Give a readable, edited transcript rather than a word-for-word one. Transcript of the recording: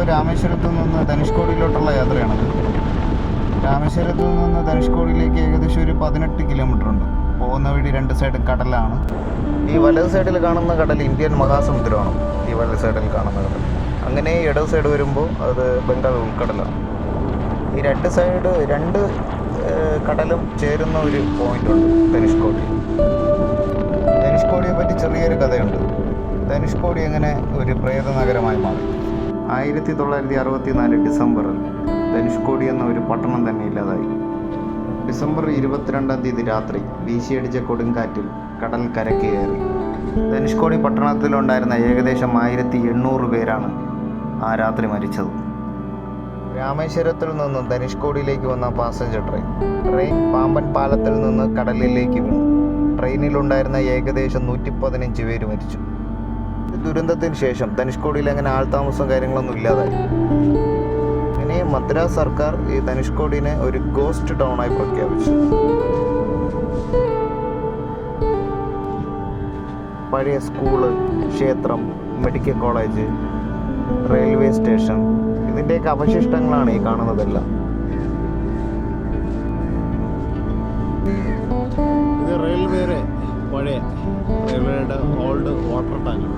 രാമേശ്വരത്തു നിന്ന് ധനുഷ്കോടിയിലോട്ടുള്ള യാത്രയാണത്. രാമേശ്വരത്തു നിന്ന് ധനുഷ്കോടിയിലേക്ക് ഏകദേശം ഒരു 18 കിലോമീറ്റർ ഉണ്ട്. പോകുന്ന വഴി രണ്ട് സൈഡും കടലാണ്. ഈ വലത് സൈഡിൽ കാണുന്ന കടൽ ഇന്ത്യൻ മഹാസമുദ്രമാണ്. ഈ വലത് സൈഡിൽ കാണുന്ന കടൽ. അങ്ങനെ ഇടത് സൈഡ് വരുമ്പോൾ അത് ബംഗാൾ ഉൾക്കടലാണ്. ഈ രണ്ട് കടലും ചേരുന്ന ഒരു പോയിൻ്റുണ്ട് ധനുഷ്കോടി. ധനുഷ്കോടിയെ പറ്റി ചെറിയൊരു കഥയുണ്ട്. ധനുഷ്കോടി എങ്ങനെ ഒരു പ്രേത നഗരമായി മാറി. 1964 ഡിസംബറിൽ ധനുഷ്കോടി എന്ന ഒരു പട്ടണം തന്നെ ഇല്ലാതായി. ഡിസംബർ 22 തീയതി രാത്രി വീശിയടിച്ച കൊടുങ്കാറ്റിൽ കടൽ കരയ്ക്ക് കയറി. ധനുഷ്കോടി പട്ടണത്തിലുണ്ടായിരുന്ന ഏകദേശം 1800 പേരാണ് ആ രാത്രി മരിച്ചത്. രാമേശ്വരത്തിൽ നിന്നും ധനുഷ്കോടിയിലേക്ക് വന്ന പാസഞ്ചർ ട്രെയിൻ പാമ്പൻ പാലത്തിൽ നിന്ന് കടലിലേക്ക് വീണു. ട്രെയിനിലുണ്ടായിരുന്ന ഏകദേശം 115 പേര് മരിച്ചു. ദുരന്തത്തിന് ശേഷം ധനുഷ്കോടിയിൽ അങ്ങനെ ആൾതാമസം കാര്യങ്ങളൊന്നും ഇല്ലാതായി. ഇനി മദ്രാസ് സർക്കാർ ഈ ധനുഷ്കോടിനെ ഒരു ഗോസ്റ്റ് ടൗണായി പ്രഖ്യാപിച്ചു. പഴയ സ്കൂള്, ക്ഷേത്രം, മെഡിക്കൽ കോളേജ്, റെയിൽവേ സ്റ്റേഷൻ, ഇതിൻ്റെയൊക്കെ അവശിഷ്ടങ്ങളാണ് ഈ കാണുന്നതെല്ലാം. ഇത് റെയിൽവേയുടെ പഴയ റെയിൽവേയുടെ ഓൾഡ് വാട്ടർ ടാങ്ക്.